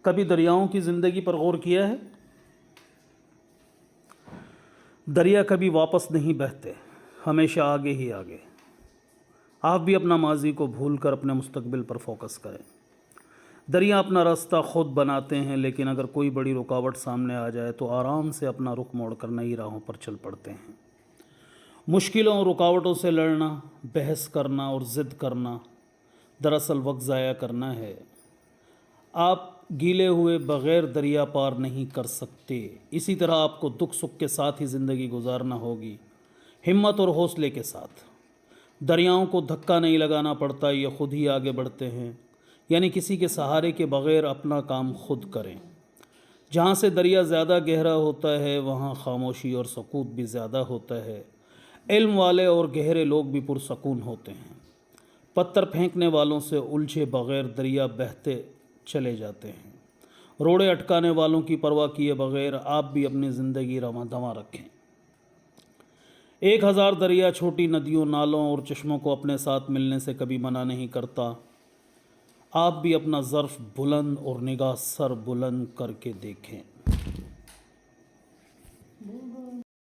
کبھی دریاؤں کی زندگی پر غور کیا ہے؟ دریا کبھی واپس نہیں بہتے، ہمیشہ آگے ہی آگے۔ آپ بھی اپنا ماضی کو بھول کر اپنے مستقبل پر فوکس کریں۔ دریا اپنا راستہ خود بناتے ہیں، لیکن اگر کوئی بڑی رکاوٹ سامنے آ جائے تو آرام سے اپنا رخ موڑ کر نئی راہوں پر چل پڑتے ہیں۔ مشکلوں اور رکاوٹوں سے لڑنا، بحث کرنا اور ضد کرنا دراصل وقت ضائع کرنا ہے۔ آپ گیلے ہوئے بغیر دریا پار نہیں کر سکتے۔ اسی طرح آپ کو دکھ سکھ کے ساتھ ہی زندگی گزارنا ہوگی، ہمت اور حوصلے کے ساتھ۔ دریاؤں کو دھکا نہیں لگانا پڑتا، یہ خود ہی آگے بڑھتے ہیں، یعنی کسی کے سہارے کے بغیر اپنا کام خود کریں۔ جہاں سے دریا زیادہ گہرا ہوتا ہے وہاں خاموشی اور سکوت بھی زیادہ ہوتا ہے۔ علم والے اور گہرے لوگ بھی پرسکون ہوتے ہیں۔ پتھر پھینکنے والوں سے الجھے بغیر دریا بہتے چلے جاتے ہیں۔ روڑے اٹکانے والوں کی پرواہ کیے بغیر آپ بھی اپنی زندگی رواں دواں رکھیں۔ 1000 دریا چھوٹی ندیوں، نالوں اور چشموں کو اپنے ساتھ ملنے سے کبھی منع نہیں کرتا۔ آپ بھی اپنا ظرف بلند اور نگاہ سر بلند کر کے دیکھیں۔